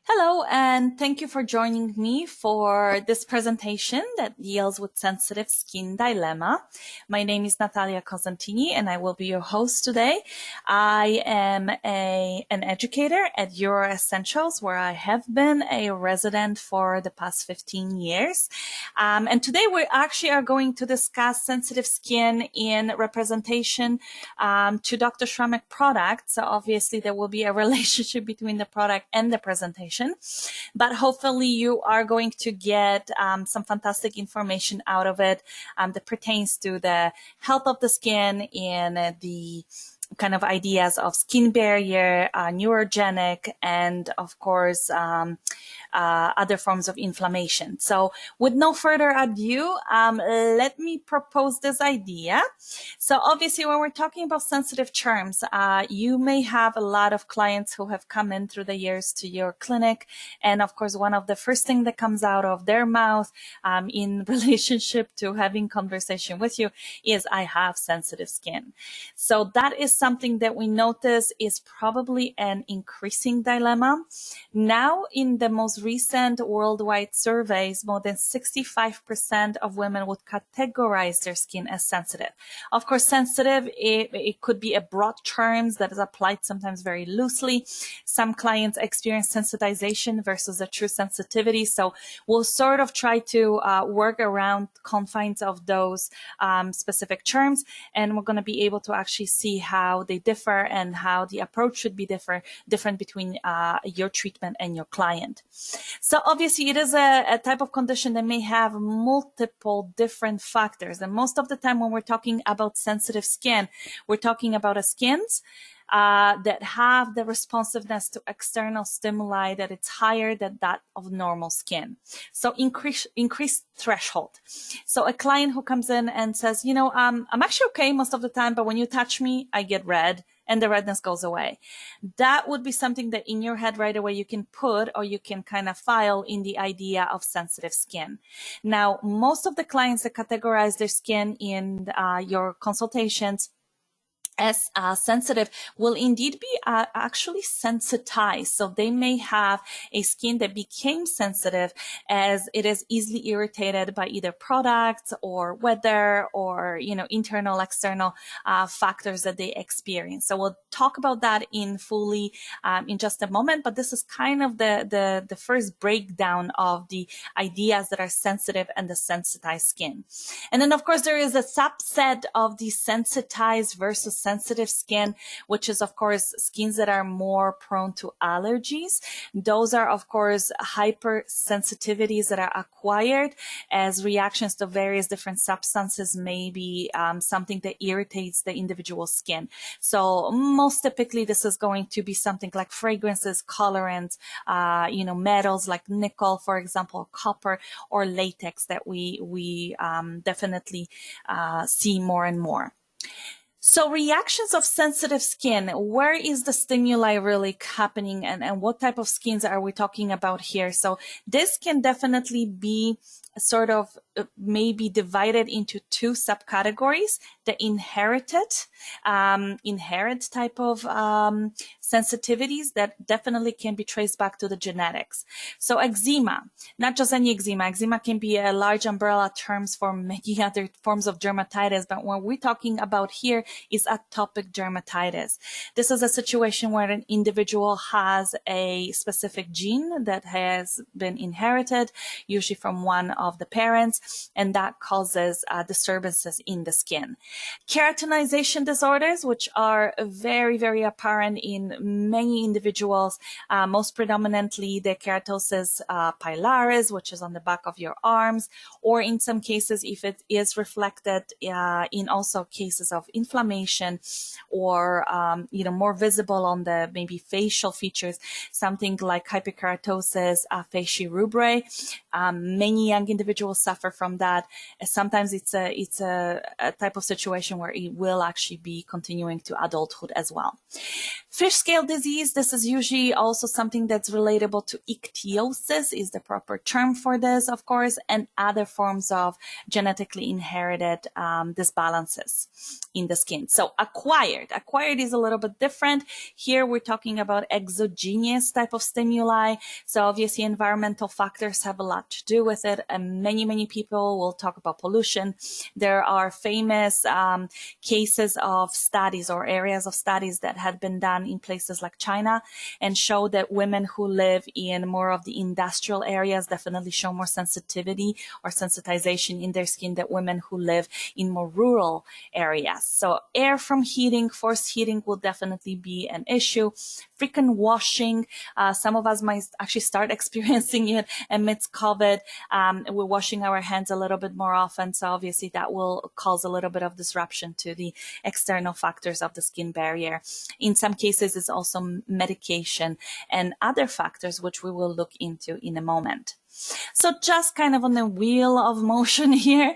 Hello, and thank you for joining me for this presentation that deals with sensitive skin dilemma. My name is Natalia Cosentini, and I will be your host today. I am an educator at Euro Essentials, where I have been a resident for the past 15 years. And today we actually are going to discuss sensitive skin in representation to Dr. Schrammek products. So obviously there will be a relationship between the product and the presentation. But hopefully you are going to get some fantastic information out of it that pertains to the health of the skin and the kind of ideas of skin barrier, neurogenic, and of course, other forms of inflammation. So with no further ado, let me propose this idea. So obviously when we're talking about sensitive terms, you may have a lot of clients who have come in through the years to your clinic. And of course, one of the first things that comes out of their mouth in relationship to having conversation with you is, I have sensitive skin. So that is something that we notice is probably an increasing dilemma. Now, in the most recent worldwide surveys, more than 65% of women would categorize their skin as sensitive. Of course, sensitive, it could be a broad term that is applied sometimes very loosely. Some clients experience sensitization versus a true sensitivity. So we'll sort of try to work around confines of those specific terms, and we're going to be able to actually see how they differ and how the approach should be different between your treatment and your client. So obviously it is a type of condition that may have multiple different factors. And most of the time when we're talking about sensitive skin, we're talking about a skins that have the responsiveness to external stimuli that it's higher than that of normal skin. So increased threshold. So a client who comes in and says, you know, I'm actually okay most of the time, but when you touch me, I get red and the redness goes away. That would be something that in your head right away you can put, or you can kind of file in the idea of sensitive skin. Now, most of the clients that categorize their skin in your consultations as sensitive will indeed be actually sensitized. So they may have a skin that became sensitive as it is easily irritated by either products or weather or, you know, internal, external factors that they experience. So we'll talk about that in fully in just a moment, but this is kind of the first breakdown of the ideas that are sensitive and the sensitized skin. And then of course there is a subset of the sensitized versus sensitive skin, which is of course skins that are more prone to allergies. Those are of course hypersensitivities that are acquired as reactions to various different substances, maybe something that irritates the individual skin. So most typically this is going to be something like fragrances, colorants, you know, metals like nickel, for example, copper, or latex that we definitely see more and more. So reactions of sensitive skin, where is the stimuli really happening, and what type of skins are we talking about here? So this can definitely be sort of maybe divided into two subcategories: the inherited type of sensitivities that definitely can be traced back to the genetics. So eczema, not just any eczema. Eczema can be a large umbrella terms for many other forms of dermatitis, but what we're talking about here is atopic dermatitis. This is a situation where an individual has a specific gene that has been inherited, usually from one of the parents, and that causes disturbances in the skin. Keratinization disorders, which are very, very apparent in many individuals, most predominantly the keratosis pilaris, which is on the back of your arms, or in some cases, if it is reflected in also cases of inflammation, or you know, more visible on the maybe facial features, something like hyperkeratosis facial rubrae. Many young individuals suffer from that. Sometimes it's a type of situation where it will actually be continuing to adulthood as well. Fish scale Scale disease, this is usually also something that's relatable to ichthyosis, is the proper term for this, of course, and other forms of genetically inherited disbalances in the skin. So acquired is a little bit different. Here we're talking about exogenous type of stimuli. So obviously environmental factors have a lot to do with it, and many people will talk about pollution. There are famous cases of studies or areas of studies that had been done in places like China and show that women who live in more of the industrial areas definitely show more sensitivity or sensitization in their skin than women who live in more rural areas. So air from heating, forced heating will definitely be an issue. Frequent washing, some of us might actually start experiencing it amidst COVID. We're washing our hands a little bit more often, so obviously that will cause a little bit of disruption to the external factors of the skin barrier. In some cases, it's also medication and other factors, which we will look into in a moment. So just kind of on the wheel of motion here,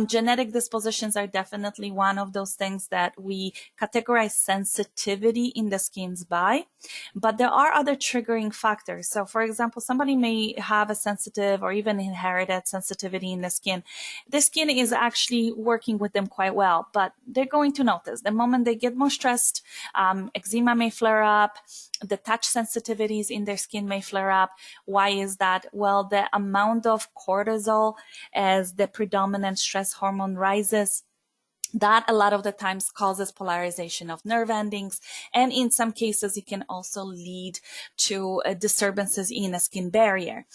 genetic dispositions are definitely one of those things that we categorize sensitivity in the skins by, but there are other triggering factors. So for example, somebody may have a sensitive or even inherited sensitivity in the skin. The skin is actually working with them quite well, but they're going to notice the moment they get more stressed, eczema may flare up, the touch sensitivities in their skin may flare up. Why is that? Well, the amount of cortisol as the predominant stress hormone rises, that a lot of the times causes polarization of nerve endings, and in some cases it can also lead to disturbances in a skin barrier.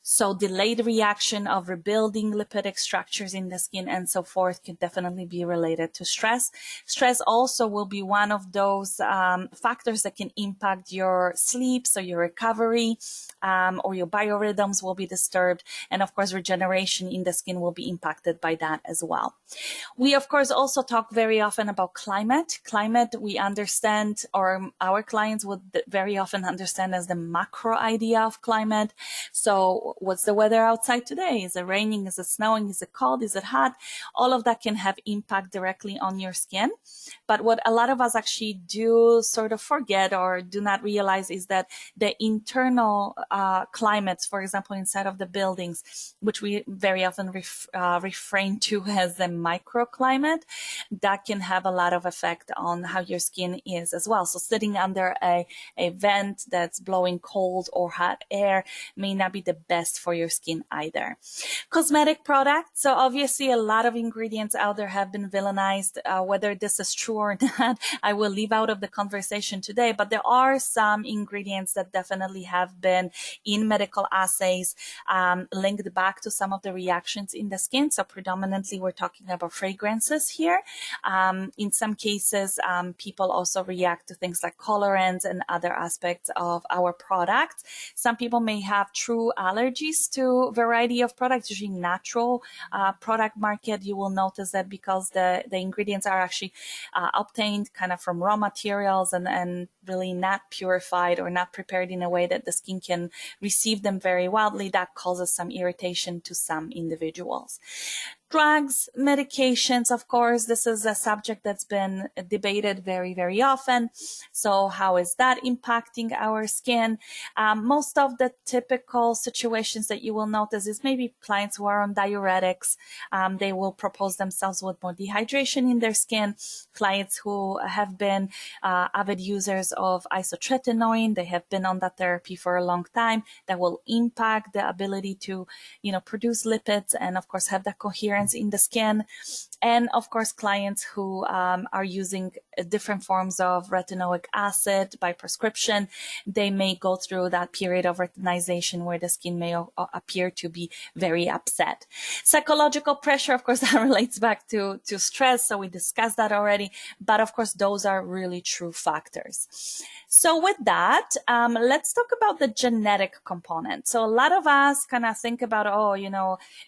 So delayed reaction of rebuilding lipidic structures in the skin and so forth can definitely be related to stress. Stress also will be one of those factors that can impact your sleep, so your recovery or your biorhythms will be disturbed, and of course regeneration in the skin will be impacted by that as well. We of course also talk very often about climate. Climate we understand, or our clients would very often understand as the macro idea of climate. So what's the weather outside today? Is it raining? Is it snowing? Is it cold? Is it hot? All of that can have impact directly on your skin. But what a lot of us actually do sort of forget or do not realize is that the internal climates, for example, inside of the buildings, which we very often refrain to as the microclimate, that can have a lot of effect on how your skin is as well. So sitting under a vent that's blowing cold or hot air may not be the best for your skin either. Cosmetic products. So obviously a lot of ingredients out there have been villainized. Whether this is true or not, I will leave out of the conversation today, but there are some ingredients that definitely have been in medical assays linked back to some of the reactions in the skin. So predominantly we're talking about fragrances here. In some cases, people also react to things like colorants and other aspects of our products. Some people may have true allergies to a variety of products, usually natural product market. You will notice that because the ingredients are actually obtained kind of from raw materials and really not purified or not prepared in a way that the skin can receive them very widely, that causes some irritation to some individuals. Drugs, medications, of course, this is a subject that's been debated very often. So how is that impacting our skin? Most of the typical situations that you will notice is maybe clients who are on diuretics. They will propose themselves with more dehydration in their skin. Clients who have been avid users of isotretinoin, they have been on that therapy for a long time. That will impact the ability to, produce lipids and of course have that coherence in the skin. And of course, clients who are using different forms of retinoic acid by prescription, they may go through that period of retinization where the skin may appear to be very upset. Psychological pressure, of course, that relates back to stress. So we discussed that already. But of course, those are really true factors. So with that, let's talk about the genetic component. So a lot of us kind of think about,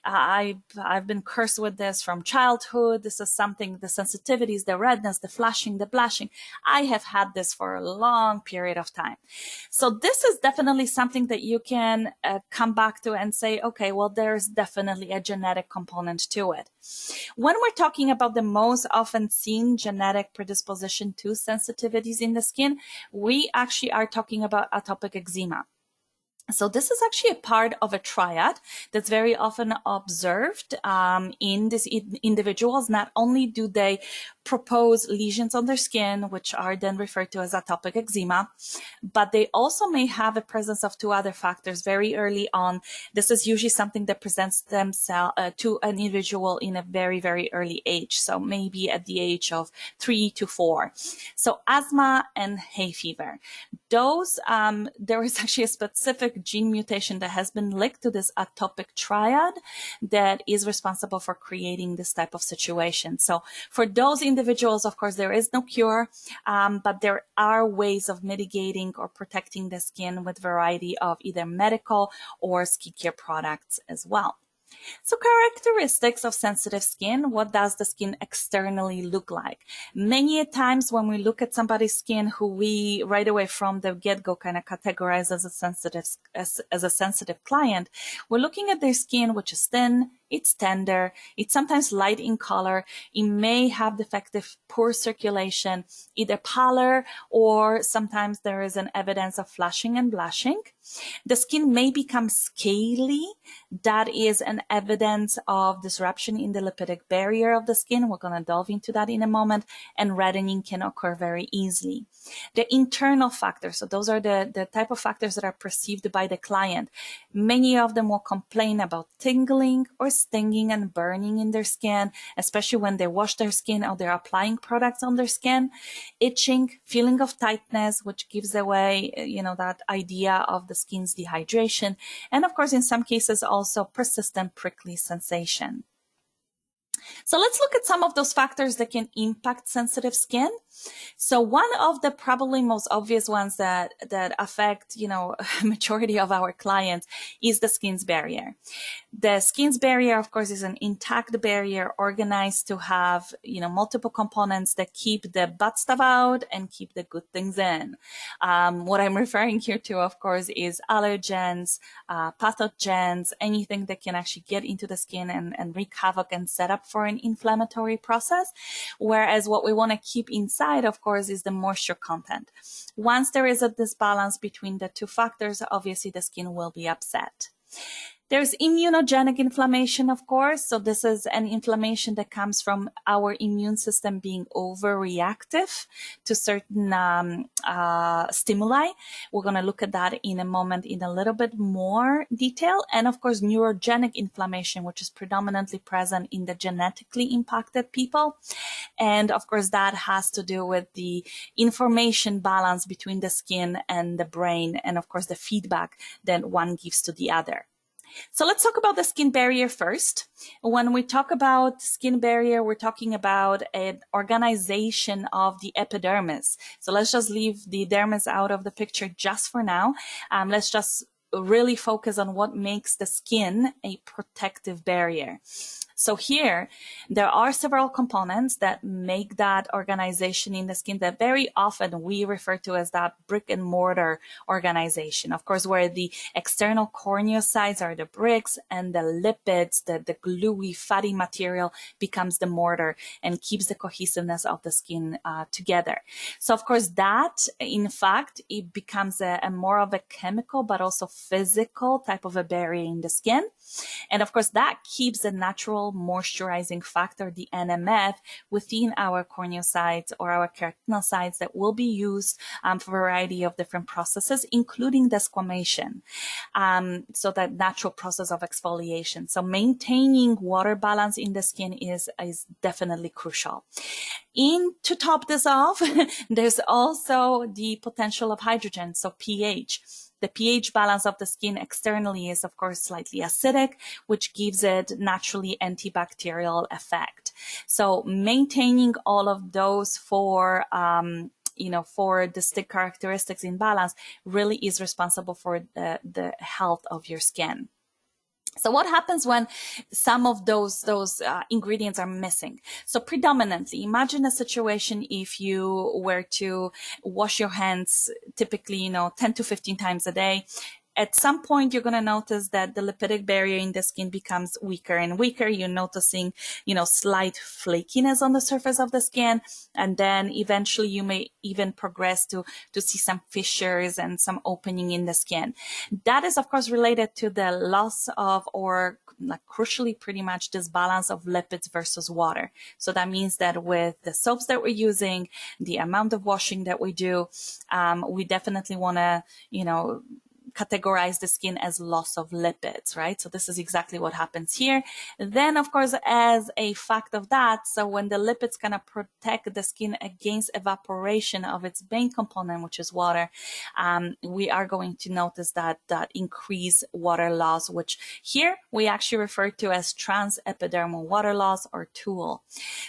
I've been cursed with this from childhood. This is something, the sensitivities, the redness, the flashing, the blushing. I have had this for a long period of time. So this is definitely something that you can come back to and say, okay, well, there's definitely a genetic component to it. When we're talking about the most often seen genetic predisposition to sensitivities in the skin, we actually are talking about atopic eczema. So this is actually a part of a triad that's very often observed in these individuals. Not only do they propose lesions on their skin, which are then referred to as atopic eczema, but they also may have a presence of two other factors very early on. This is usually something that presents themselves to an individual in a very, very early age. So maybe at the age of 3 to 4. So asthma and hay fever. Those, there is actually a specific gene mutation that has been linked to this atopic triad that is responsible for creating this type of situation. So for those individuals, of course, there is no cure, but there are ways of mitigating or protecting the skin with variety of either medical or skincare products as well. So characteristics of sensitive skin, what does the skin externally look like? Many times when we look at somebody's skin who we right away from the get-go kind of categorize as a sensitive client, we're looking at their skin, which is thin, it's tender, it's sometimes light in color, it may have defective poor circulation, either pallor or sometimes there is an evidence of flushing and blushing. The skin may become scaly. That is an evidence of disruption in the lipidic barrier of the skin. We're going to delve into that in a moment. And reddening can occur very easily. The internal factors, so those are the type of factors that are perceived by the client. Many of them will complain about tingling or stinging and burning in their skin, especially when they wash their skin or they're applying products on their skin. Itching, feeling of tightness, which gives away, that idea of the skin's dehydration. And of course, in some cases, also persistent prickly sensation. So let's look at some of those factors that can impact sensitive skin. So one of the probably most obvious ones that affect, majority of our clients is the skin's barrier. The skin's barrier, of course, is an intact barrier organized to have, multiple components that keep the bad stuff out and keep the good things in. What I'm referring here to, of course, is allergens, pathogens, anything that can actually get into the skin and wreak havoc and set up for an inflammatory process. Whereas what we want to keep inside, of course, is the moisture content. Once there is a disbalance between the two factors, obviously the skin will be upset. There's immunogenic inflammation, of course. So this is an inflammation that comes from our immune system being overreactive to certain stimuli. We're going to look at that in a moment in a little bit more detail. And of course, neurogenic inflammation, which is predominantly present in the genetically impacted people. And of course, that has to do with the information balance between the skin and the brain. And of course, the feedback that one gives to the other. So let's talk about the skin barrier first. When we talk about skin barrier, we're talking about an organization of the epidermis. So let's just leave the dermis out of the picture just for now. Let's just really focus on what makes the skin a protective barrier. So here, there are several components that make that organization in the skin that very often we refer to as that brick and mortar organization. Of course, where the external corneocytes are the bricks and the lipids, the gluey, fatty material becomes the mortar and keeps the cohesiveness of the skin together. So of course, that, in fact, it becomes a more of a chemical, but also physical type of a barrier in the skin. And of course, that keeps the natural moisturizing factor, the NMF, within our corneocytes or our keratinocytes that will be used for a variety of different processes, including desquamation. So that natural process of exfoliation. So maintaining water balance in the skin is definitely crucial. To top this off, there's also the potential of hydrogen, so pH. The pH balance of the skin externally is, of course, slightly acidic, which gives it naturally antibacterial effect. So maintaining all of those for distinct characteristics in balance really is responsible for the health of your skin. So what happens when some of those ingredients are missing? So predominantly, imagine a situation if you were to wash your hands typically, 10 to 15 times a day. at some point, you're going to notice that the lipidic barrier in the skin becomes weaker and weaker. You're noticing, slight flakiness on the surface of the skin. And then eventually you may even progress to see some fissures and some opening in the skin. That is, of course, related to the loss of, or like crucially pretty much this balance of lipids versus water. So that means that with the soaps that we're using, the amount of washing that we do, we definitely want to, categorize the skin as loss of lipids, right? So this is exactly what happens here. Then, of course, as a fact of that, so when the lipids kind of protect the skin against evaporation of its main component, which is water, we are going to notice that increased water loss, which here we actually refer to as transepidermal water loss or TOOL.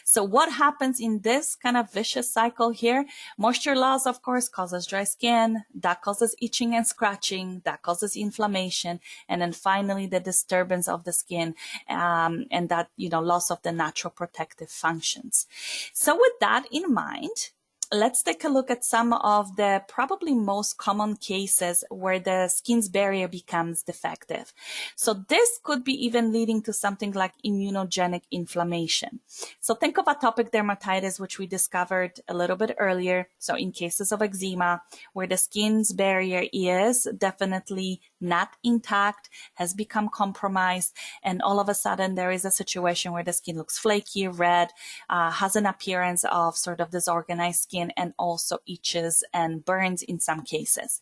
So what happens in this kind of vicious cycle here? Moisture loss, of course, causes dry skin. That causes itching and scratching. That causes inflammation. And then finally, the disturbance of the skin and that, loss of the natural protective functions. So with that in mind, let's take a look at some of the probably most common cases where the skin's barrier becomes defective. So this could be even leading to something like immunogenic inflammation. So think of atopic dermatitis, which we discovered a little bit earlier. So in cases of eczema, where the skin's barrier is definitely not intact, has become compromised, and all of a sudden there is a situation where the skin looks flaky, red, has an appearance of sort of disorganized skin, and also itches and burns in some cases.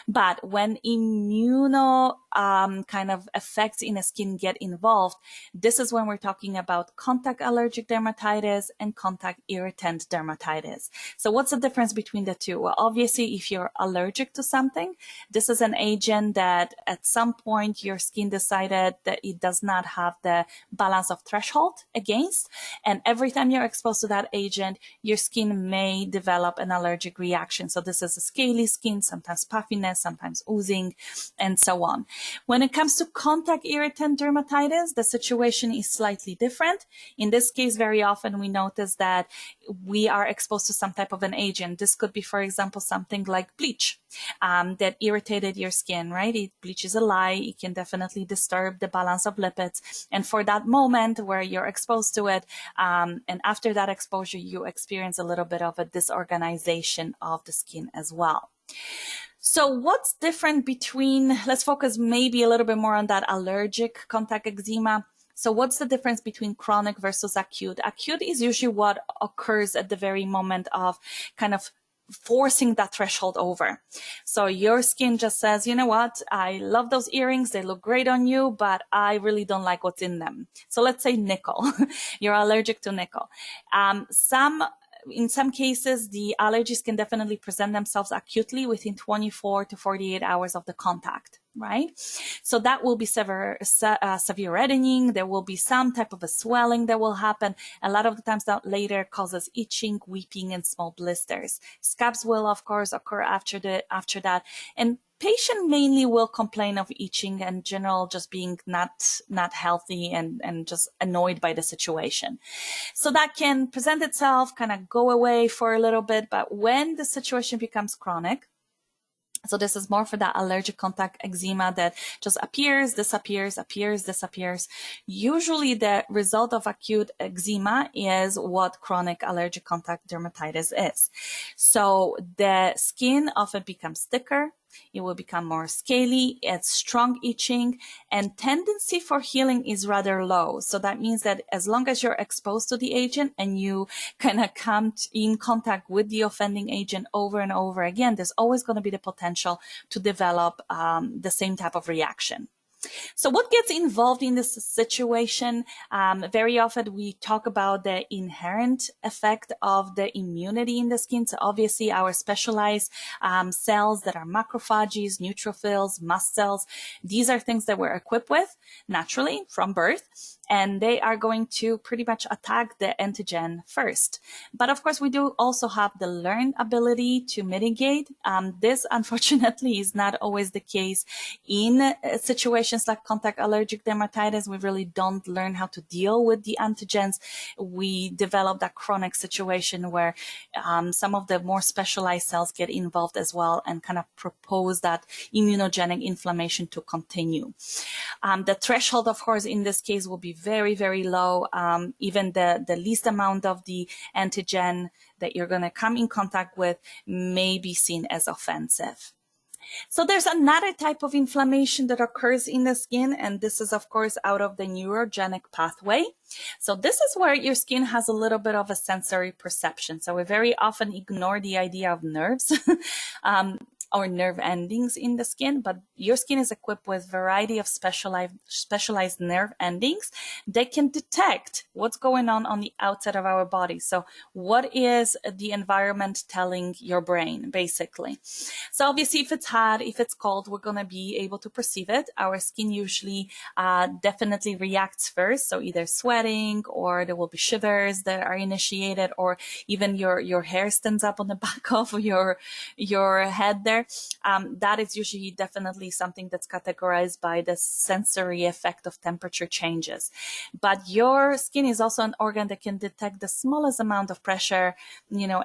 But when immuno kind of effects in the skin get involved, this is when we're talking about contact allergic dermatitis and contact irritant dermatitis. So what's the difference between the two? Well, obviously, if you're allergic to something, this is an agent that at some point your skin decided that it does not have the balance of threshold against, and every time you're exposed to that agent, your skin may develop an allergic reaction. So this is a scaly skin, sometimes puffiness, sometimes oozing, and so on. When it comes to contact irritant dermatitis, the situation is slightly different. In this case, very often we notice that we are exposed to some type of an agent. This could be, for example, something like bleach that irritated your skin, right? Bleach is a lye. It can definitely disturb the balance of lipids. And for that moment where you're exposed to it, and after that exposure, you experience a little bit of a disorganization of the skin as well. So what's different between, let's focus maybe a little bit more on that allergic contact eczema. So what's the difference between chronic versus acute? Acute is usually what occurs at the very moment of kind of forcing that threshold over. So your skin just says, you know what, I love those earrings, they look great on you, but I really don't like what's in them. So let's say nickel. You're allergic to nickel. In some cases, the allergies can definitely present themselves acutely within 24 to 48 hours of the contact, right? So that will be severe reddening. There will be some type of a swelling that will happen. A lot of the times that later causes itching, weeping, and small blisters. Scabs will, of course, occur after that. And patient mainly will complain of itching and general just being not healthy and just annoyed by the situation. So that can present itself, kind of go away for a little bit, but when the situation becomes chronic, so this is more for that allergic contact eczema that just appears, disappears, appears, disappears. Usually the result of acute eczema is what chronic allergic contact dermatitis is. So the skin often becomes thicker. It will become more scaly, it's strong itching, and tendency for healing is rather low. So that means that as long as you're exposed to the agent and you kind of come in contact with the offending agent over and over again, there's always going to be the potential to develop the same type of reaction. So what gets involved in this situation? Very often we talk about the inherent effect of the immunity in the skin. So obviously our specialized cells that are macrophages, neutrophils, mast cells, these are things that we're equipped with naturally from birth. And they are going to pretty much attack the antigen first. But of course, we do also have the learned ability to mitigate. This, unfortunately, is not always the case in situations situations like contact allergic dermatitis, we really don't learn how to deal with the antigens. We develop that chronic situation where some of the more specialized cells get involved as well and kind of propose that immunogenic inflammation to continue. The threshold, of course, in this case will be very, very low. Even the least amount of the antigen that you're going to come in contact with may be seen as offensive. So there's another type of inflammation that occurs in the skin, and this is, of course, out of the neurogenic pathway. So this is where your skin has a little bit of a sensory perception. So we very often ignore the idea of nerves or nerve endings in the skin, but your skin is equipped with a variety of specialized nerve endings that can detect what's going on the outside of our body. So what is the environment telling your brain, basically? So obviously, if it's hot, if it's cold, we're going to be able to perceive it. Our skin usually definitely reacts first. So either sweating, or there will be shivers that are initiated, or even your hair stands up on the back of your head there. That is usually definitely something that's categorized by the sensory effect of temperature changes. But your skin is also an organ that can detect the smallest amount of pressure,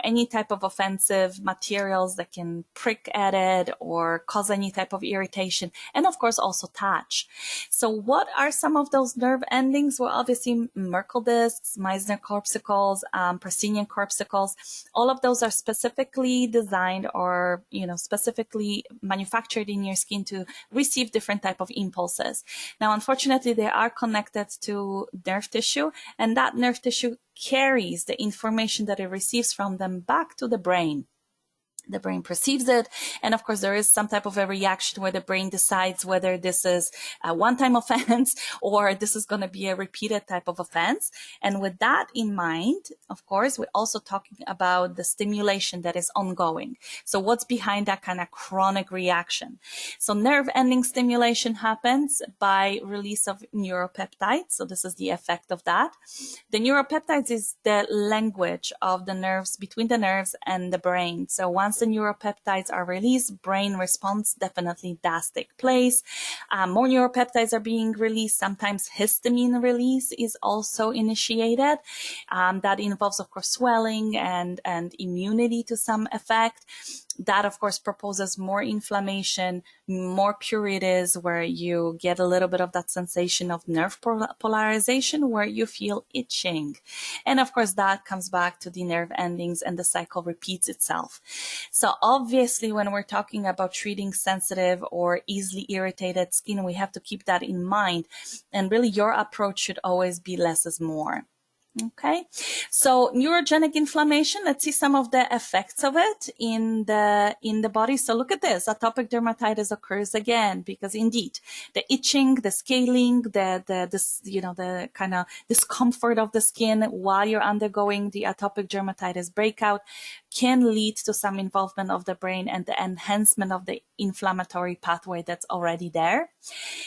any type of offensive materials that can prick at it or cause any type of irritation, and of course also touch. So what are some of those nerve endings? Well, obviously Merkel discs, Meissner corpuscles, Purcinian corpuscles, all of those are specifically designed or, specifically manufactured in your skin to receive different type of impulses. Now, unfortunately, they are connected to nerve tissue, and that nerve tissue carries the information that it receives from them back to the brain. The brain perceives it, and of course there is some type of a reaction where the brain decides whether this is a one-time offense or this is going to be a repeated type of offense. And with that in mind, of course, we're also talking about the stimulation that is ongoing. So what's behind that kind of chronic reaction? So nerve ending stimulation happens by release of neuropeptides. So this is the effect of that. The neuropeptides is the language of the nerves, between the nerves and the brain. So once the neuropeptides are released, brain response definitely does take place. More neuropeptides are being released. Sometimes histamine release is also initiated. That involves, of course, swelling and immunity to some effect. That, of course, proposes more inflammation, more pruritus, where you get a little bit of that sensation of nerve polarization, where you feel itching. And, of course, that comes back to the nerve endings, and the cycle repeats itself. So, obviously, when we're talking about treating sensitive or easily irritated skin, we have to keep that in mind. And really, your approach should always be less is more. Okay, so neurogenic inflammation, let's see some of the effects of it in the body. So look at this, atopic dermatitis occurs again, because indeed the itching, the scaling, the kind of discomfort of the skin while you're undergoing the atopic dermatitis breakout can lead to some involvement of the brain and the enhancement of the inflammatory pathway that's already there.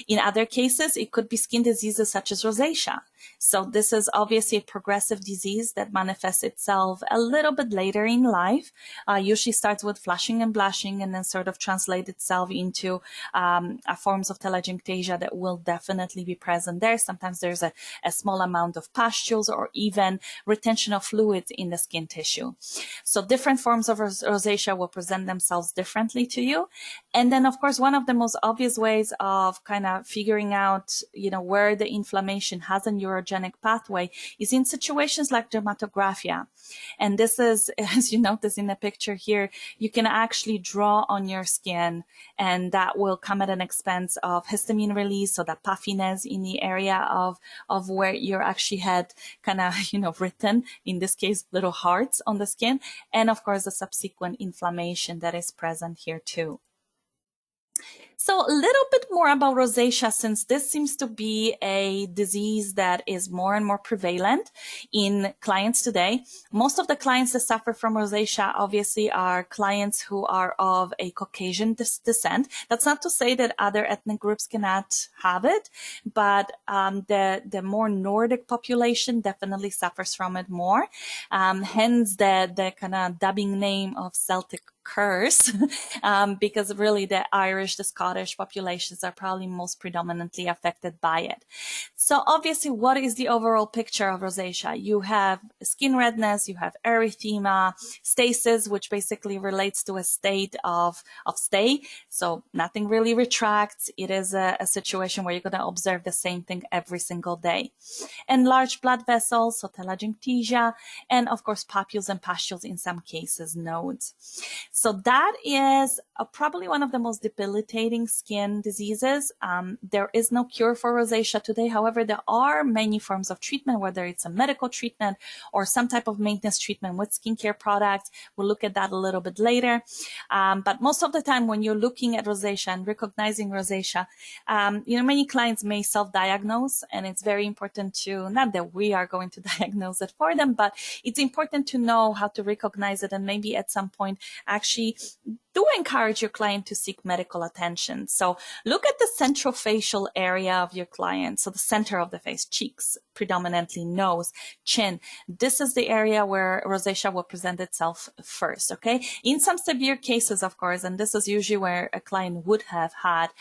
In other cases, it could be skin diseases such as rosacea. So this is obviously a progressive disease that manifests itself a little bit later in life. Usually starts with flushing and blushing, and then sort of translate itself into forms of telangiectasia that will definitely be present there. Sometimes there's a small amount of pustules or even retention of fluids in the skin tissue. So different forms of rosacea will present themselves differently to you. And then, of course, one of the most obvious ways of kind of figuring out, where the inflammation has a neurogenic pathway is in situations like dermatographia. And this is, as you notice in the picture here, you can actually draw on your skin, and that will come at an expense of histamine release, so that puffiness in the area of where you actually had kind of, written, in this case, little hearts on the skin. And of course, the subsequent inflammation that is present here too. So a little bit more about rosacea, since this seems to be a disease that is more and more prevalent in clients today. Most of the clients that suffer from rosacea obviously are clients who are of a Caucasian descent. That's not to say that other ethnic groups cannot have it, but the more Nordic population definitely suffers from it more. Hence the kind of dubbing name of Celtic curse because really the Irish, the Scottish populations are probably most predominantly affected by it. So obviously, what is the overall picture of rosacea? You have skin redness, you have erythema, stasis, which basically relates to a state of stay. So nothing really retracts. It is a situation where you're going to observe the same thing every single day. Enlarged blood vessels, so telangiectasia, and of course papules and pustules, in some cases nodes. So that is probably one of the most debilitating skin diseases. There is no cure for rosacea today. However, there are many forms of treatment, whether it's a medical treatment or some type of maintenance treatment with skincare products. We'll look at that a little bit later. But most of the time when you're looking at rosacea and recognizing rosacea, many clients may self-diagnose, and it's very important to, not that we are going to diagnose it for them, but it's important to know how to recognize it, and maybe at some point actually do encourage your client to seek medical attention. So look at the central facial area of your client. So the center of the face, cheeks, predominantly nose, chin. This is the area where rosacea will present itself first, okay? In some severe cases, of course, and this is usually where a client would have had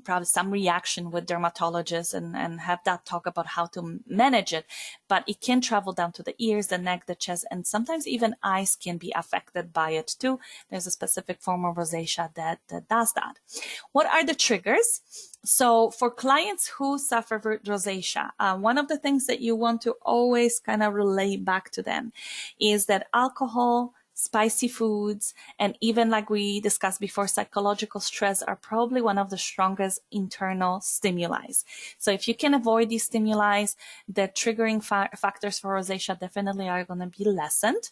probably some reaction with dermatologists and have that talk about how to manage it. But it can travel down to the ears, the neck, the chest, and sometimes even eyes can be affected by it too. There's a specific form of rosacea that does that. What are the triggers? So for clients who suffer with rosacea, one of the things that you want to always kind of relay back to them is that alcohol, spicy foods, and even like we discussed before, psychological stress are probably one of the strongest internal stimuli. So if you can avoid these stimuli, the triggering factors for rosacea definitely are going to be lessened.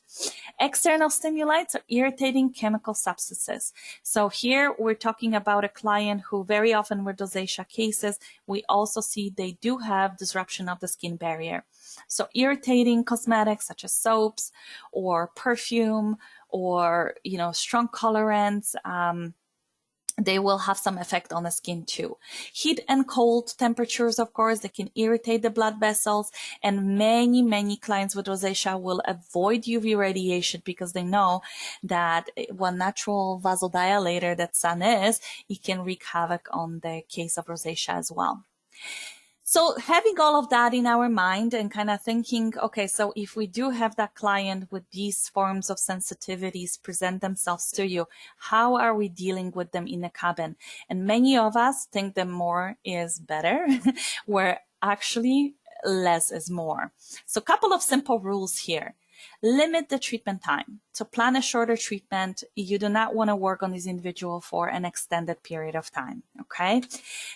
External stimuli are irritating chemical substances. So here we're talking about a client who very often with rosacea cases, we also see they do have disruption of the skin barrier. So irritating cosmetics such as soaps or perfume or, strong colorants, they will have some effect on the skin too. Heat and cold temperatures, of course, they can irritate the blood vessels, and many clients with rosacea will avoid UV radiation because they know that one natural vasodilator that sun is, it can wreak havoc on the case of rosacea as well. So having all of that in our mind and kind of thinking, okay, so if we do have that client with these forms of sensitivities present themselves to you, how are we dealing with them in the cabin? And many of us think that more is better, where actually less is more. So a couple of simple rules here. Limit the treatment time. So plan a shorter treatment. You do not want to work on this individual for an extended period of time, okay?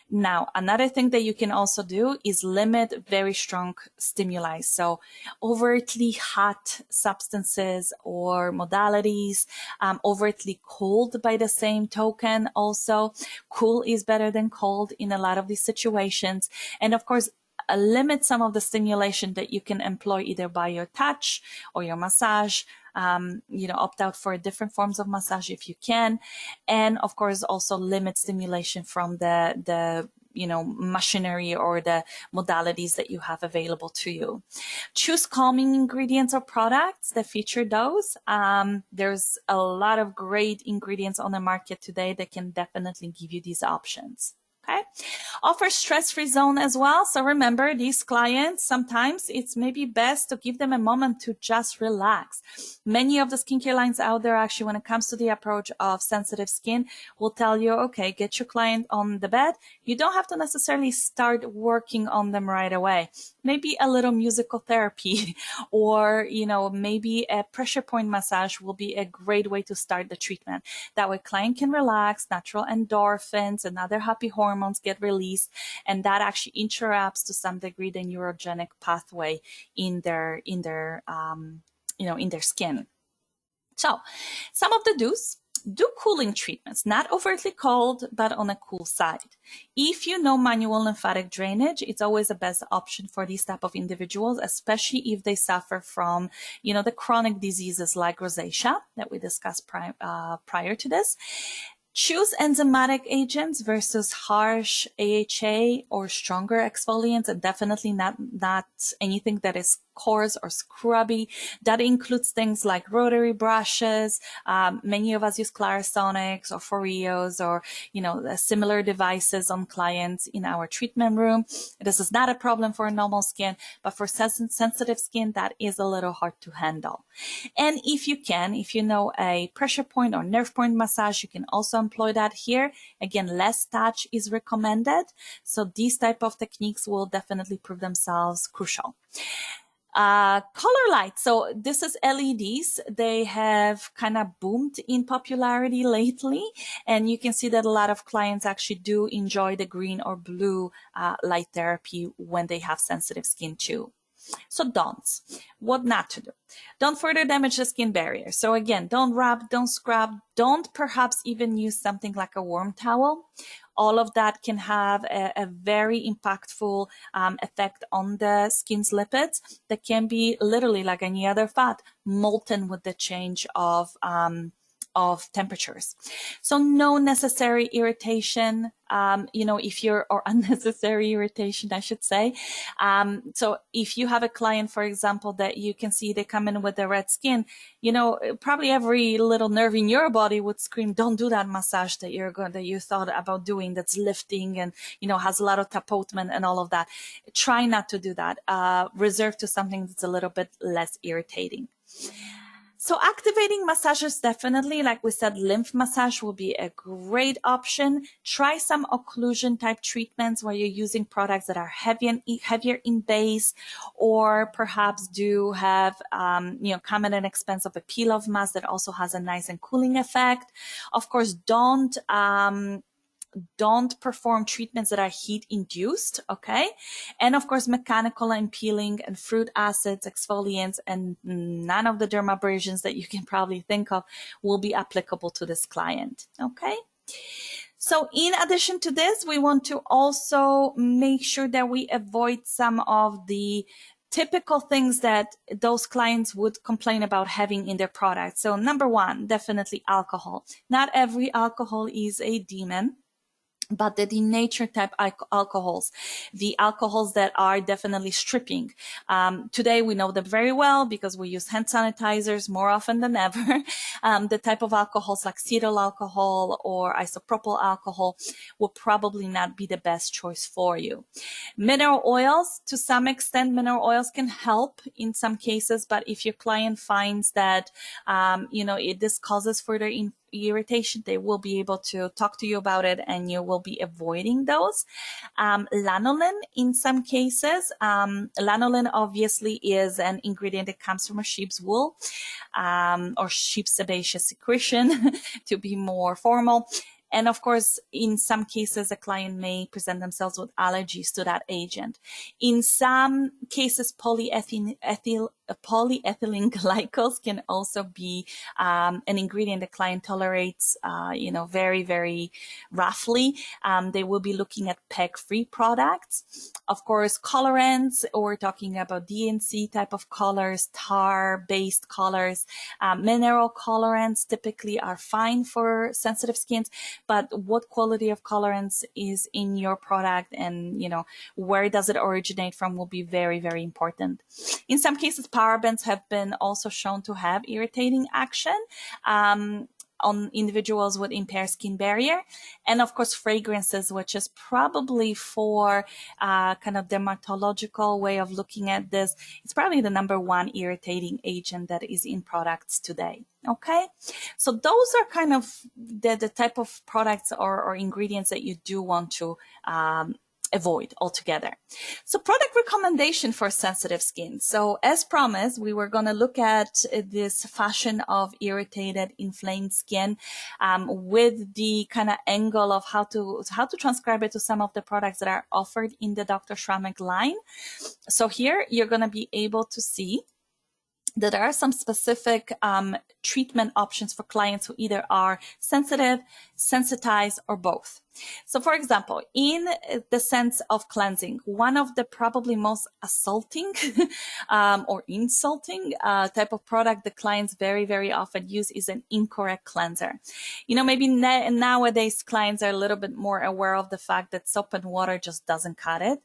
Now, another thing that you can also do is limit very strong stimuli. So overtly hot substances or modalities, overtly cold by the same token also. Cool is better than cold in a lot of these situations. And of course, limit some of the stimulation that you can employ either by your touch or your massage. Opt out for different forms of massage if you can. And of course, also limit stimulation from the machinery or the modalities that you have available to you. Choose calming ingredients or products that feature those. There's a lot of great ingredients on the market today that can definitely give you these options. Okay. Offer stress-free zone as well. So remember, these clients, sometimes it's maybe best to give them a moment to just relax. Many of the skincare lines out there, actually, when it comes to the approach of sensitive skin, will tell you, okay, get your client on the bed. You don't have to necessarily start working on them right away. Maybe a little musical therapy or, maybe a pressure point massage will be a great way to start the treatment. That way client can relax, natural endorphins and other happy hormones get released, and that actually interrupts to some degree the neurogenic pathway in their skin. So some of the do's: do cooling treatments, not overtly cold, but on a cool side. If you know manual lymphatic drainage, it's always the best option for these type of individuals, especially if they suffer from, the chronic diseases like rosacea that we discussed prior to this. Choose enzymatic agents versus harsh AHA or stronger exfoliants, and definitely not anything that is coarse or scrubby. That includes things like rotary brushes. Many of us use Clarisonics or Foreos or, similar devices on clients in our treatment room. This is not a problem for normal skin, but for sensitive skin, that is a little hard to handle. And if you know a pressure point or nerve point massage, you can also employ that here. Again, less touch is recommended. So these type of techniques will definitely prove themselves crucial. Color light. So this is LEDs. They have kind of boomed in popularity lately. And you can see that a lot of clients actually do enjoy the green or blue light therapy when they have sensitive skin too. So don'ts. What not to do. Don't further damage the skin barrier. So again, don't rub, don't scrub, don't perhaps even use something like a warm towel. All of that can have a very impactful effect on the skin's lipids that can be literally like any other fat, molten with the change of temperatures. So no necessary irritation, or unnecessary irritation, I should say. So if you have a client, for example, that you can see they come in with the red skin, probably every little nerve in your body would scream, don't do that massage that you thought about doing, that's lifting and, has a lot of tapotement and all of that. Try not to do that. Reserve to something that's a little bit less irritating. So activating massages, definitely, like we said, lymph massage will be a great option. Try some occlusion type treatments where you're using products that are heavier in base, or perhaps do have, come at an expense of a peel-off mask that also has a nice and cooling effect. Of course, don't perform treatments that are heat induced, okay? And of course, mechanical and peeling and fruit acids, exfoliants, and none of the dermabrasions that you can probably think of will be applicable to this client, okay? So in addition to this, we want to also make sure that we avoid some of the typical things that those clients would complain about having in their product. So number one, definitely alcohol. Not every alcohol is a demon, but the denatured type alcohols, the alcohols that are definitely stripping. Today we know them very well because we use hand sanitizers more often than ever. The type of alcohols like cetyl alcohol or isopropyl alcohol will probably not be the best choice for you. Mineral oils, to some extent, mineral oils can help in some cases, but if your client finds that, this causes further irritation, they will be able to talk to you about it and you will be avoiding those. Lanolin, in some cases, lanolin obviously is an ingredient that comes from a sheep's wool, or sheep's sebaceous secretion to be more formal. And of course, in some cases, a client may present themselves with allergies to that agent. In some cases, polyethylene glycols can also be an ingredient the client tolerates, very, very roughly. They will be looking at PEG-free products. Of course, colorants, or we're talking about DNC type of colors, tar-based colors. Mineral colorants typically are fine for sensitive skins, but what quality of colorants is in your product and, where does it originate from will be very, very important. In some cases, parabens have been also shown to have irritating action on individuals with impaired skin barrier. And of course, fragrances, which is probably for kind of dermatological way of looking at this, it's probably the number one irritating agent that is in products today. Okay, so those are kind of the type of products or ingredients that you do want to avoid altogether. So product recommendation for sensitive skin. So as promised, we were going to look at this fashion of irritated, inflamed skin with the kind of angle of how to transcribe it to some of the products that are offered in the Dr. Schrammek line. So here you're going to be able to see that there are some specific treatment options for clients who either are sensitive, sensitize, or both. So for example, in the sense of cleansing, one of the probably most assaulting or insulting type of product the clients very, very often use is an incorrect cleanser. You know, maybe nowadays clients are a little bit more aware of the fact that soap and water just doesn't cut it,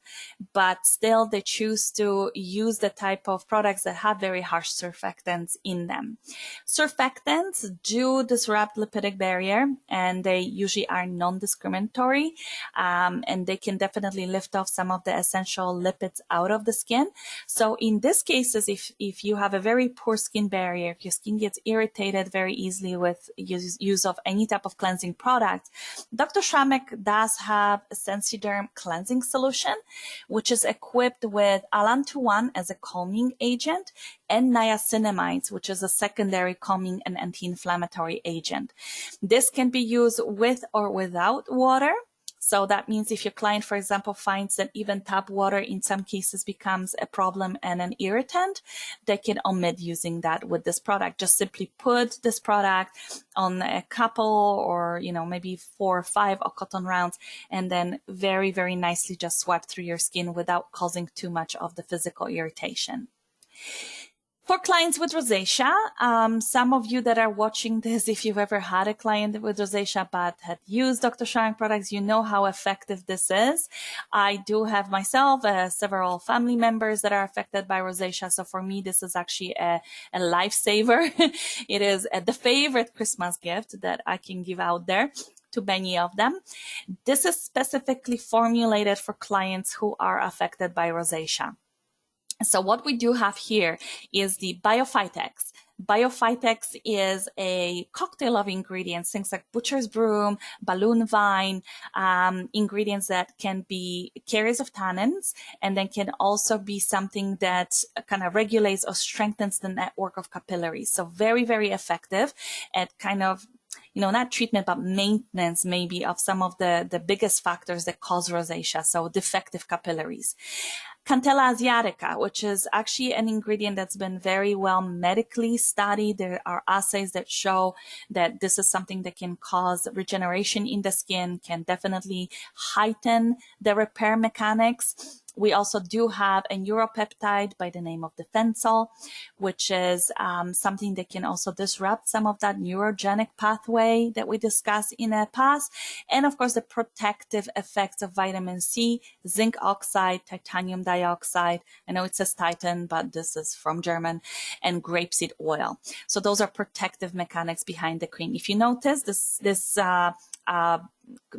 but still they choose to use the type of products that have very harsh surfactants in them. Surfactants do disrupt lipidic barrier, and they usually are non-discriminatory, and they can definitely lift off some of the essential lipids out of the skin. So in these cases, if you have a very poor skin barrier, if your skin gets irritated very easily with use of any type of cleansing product, Dr. Schrammek does have a Sensiderm cleansing solution, which is equipped with allantoin as a calming agent and niacinamides, which is a secondary calming and anti-inflammatory agent. This can be used with or without water. So that means if your client, for example, finds that even tap water in some cases becomes a problem and an irritant, they can omit using that with this product. Just simply put this product on a couple or, you know, maybe 4 or 5 or cotton rounds, and then very, very nicely just swipe through your skin without causing too much of the physical irritation. For clients with rosacea, some of you that are watching this, if you've ever had a client with rosacea but had used Dr. Schrammek products, you know how effective this is. I do have myself several family members that are affected by rosacea. So for me, this is actually a lifesaver. It is the favorite Christmas gift that I can give out there to many of them. This is specifically formulated for clients who are affected by rosacea. So what we do have here is the Biophytex. Biophytex is a cocktail of ingredients, things like butcher's broom, balloon vine, ingredients that can be carriers of tannins, and then can also be something that kind of regulates or strengthens the network of capillaries. So very, very effective at kind of, you know, not treatment, but maintenance maybe of some of the biggest factors that cause rosacea, so defective capillaries. Cantella asiatica, which is actually an ingredient that's been very well medically studied. There are assays that show that this is something that can cause regeneration in the skin, can definitely heighten the repair mechanics. We also do have a neuropeptide by the name of defensol, which is something that can also disrupt some of that neurogenic pathway that we discussed in the past. And of course, the protective effects of vitamin C, zinc oxide, titanium dioxide. I know it says Titan, but this is from German, and grapeseed oil. So those are protective mechanics behind the cream. If you notice, this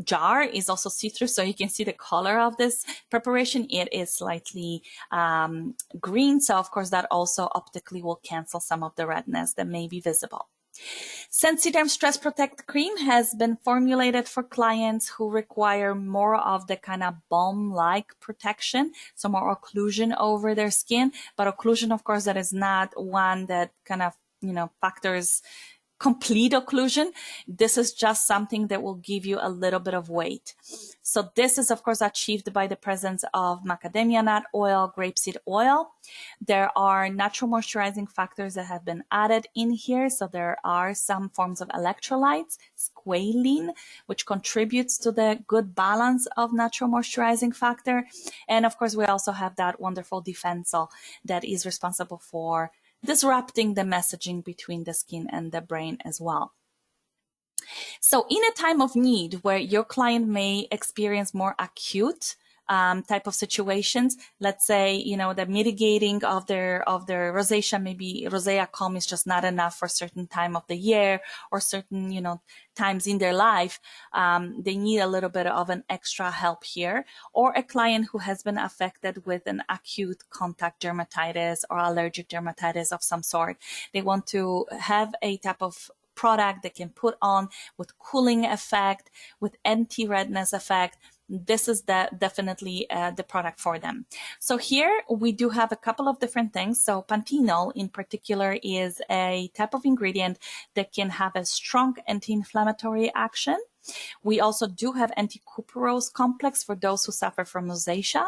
jar is also see-through, so you can see the color of this preparation. It is slightly green, so of course that also optically will cancel some of the redness that may be visible. Sensiderm Stress Protect Cream has been formulated for clients who require more of the kind of balm-like protection, so more occlusion over their skin, but occlusion, of course, that is not one that kind of, you know, factors complete occlusion. This is just something that will give you a little bit of weight. So this is, of course, achieved by the presence of macadamia nut oil, grapeseed oil. There are natural moisturizing factors that have been added in here. So there are some forms of electrolytes, squalene, which contributes to the good balance of natural moisturizing factor. And of course, we also have that wonderful defensol that is responsible for disrupting the messaging between the skin and the brain as well. So in a time of need where your client may experience more acute type of situations, let's say, you know, the mitigating of their rosacea, maybe rosacea calm is just not enough for a certain time of the year or certain, you know, times in their life, they need a little bit of an extra help here. Or a client who has been affected with an acute contact dermatitis or allergic dermatitis of some sort. They want to have a type of product they can put on with cooling effect, with anti-redness effect. This is definitely the product for them. So here we do have a couple of different things. So panthenol in particular is a type of ingredient that can have a strong anti-inflammatory action. We also do have anti-cuperose complex for those who suffer from rosacea.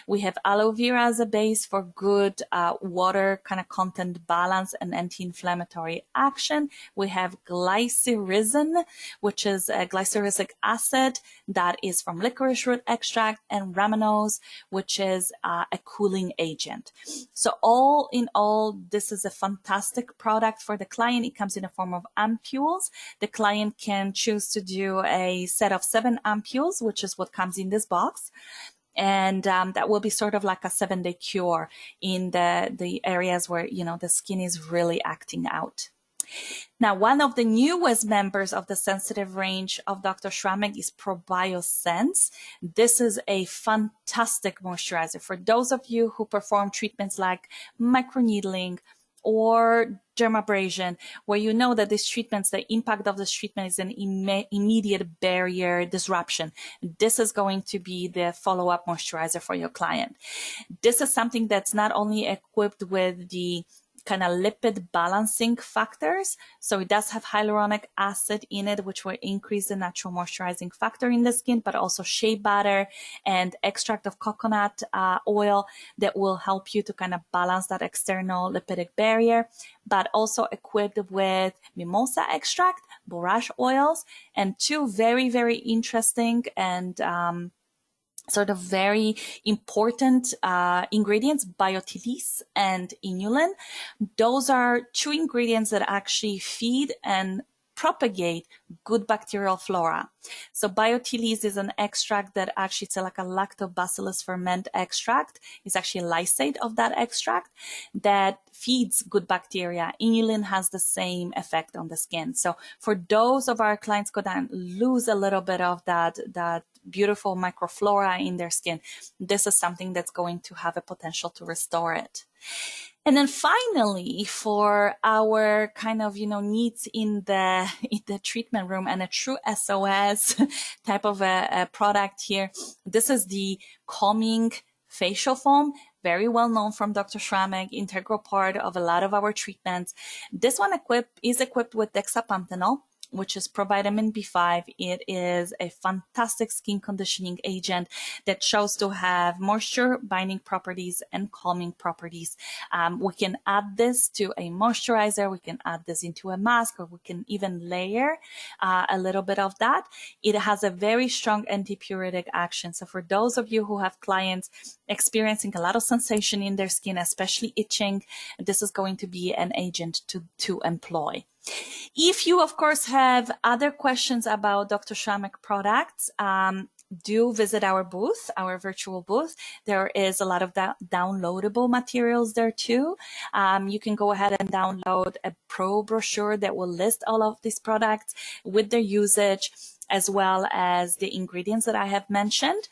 We have aloe vera as a base for good water kind of content balance and anti-inflammatory action. We have glycyrrhizin, which is a glyceric acid that is from licorice root extract, and ramenose, which is a cooling agent. So all in all, this is a fantastic product for the client. It comes in the form of ampules. The client can choose to do a set of 7 ampules, which is what comes in this box. And that will be sort of like a 7-day cure in the areas where, you know, the skin is really acting out. Now, one of the newest members of the sensitive range of Dr. Schrammek is ProbioSense. This is a fantastic moisturizer for those of you who perform treatments like microneedling or dermabrasion, where you know that these treatments, the impact of this treatment is an immediate barrier disruption. This is going to be the follow-up moisturizer for your client. This is something that's not only equipped with the kind of lipid balancing factors. So it does have hyaluronic acid in it, which will increase the natural moisturizing factor in the skin, but also shea butter and extract of coconut oil that will help you to kind of balance that external lipidic barrier, but also equipped with mimosa extract, borage oils, and 2 very, very interesting and sort of very important ingredients, biotilis and inulin. Those are 2 ingredients that actually feed and propagate good bacterial flora. So biotilis is an extract that actually, it's like a lactobacillus ferment extract. It's actually a lysate of that extract that feeds good bacteria. Inulin has the same effect on the skin. So for those of our clients who then lose a little bit of that beautiful microflora in their skin, this is something that's going to have a potential to restore it. And then finally, for our kind of, you know, needs in the treatment room and a true SOS type of a product here, this is the calming facial foam, very well known from Dr. Schrammek, integral part of a lot of our treatments. This one is equipped with dexapanthenol, which is provitamin B5. It is a fantastic skin conditioning agent that shows to have moisture binding properties and calming properties. We can add this to a moisturizer, we can add this into a mask, or we can even layer a little bit of that. It has a very strong antipyretic action. So for those of you who have clients experiencing a lot of sensation in their skin, especially itching, this is going to be an agent to employ. If you, of course, have other questions about Dr. Schrammek products, do visit our booth, our virtual booth. There is a lot of downloadable materials there too. You can go ahead and download a pro brochure that will list all of these products with their usage, as well as the ingredients that I have mentioned.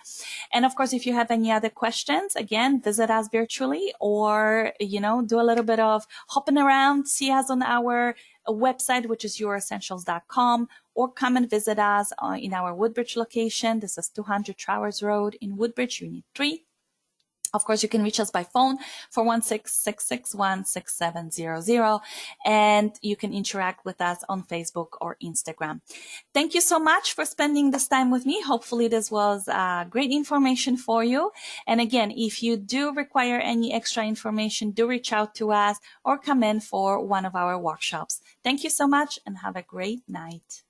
And of course, if you have any other questions, again, visit us virtually, or, you know, do a little bit of hopping around, see us on our website, which is youressentials.com, or come and visit us in our Woodbridge location. This is 200 Towers Road in Woodbridge, Unit 3. Of course, you can reach us by phone, 416-661-6700, and you can interact with us on Facebook or Instagram. Thank you so much for spending this time with me. Hopefully this was great information for you. And again, if you do require any extra information, do reach out to us or come in for one of our workshops. Thank you so much and have a great night.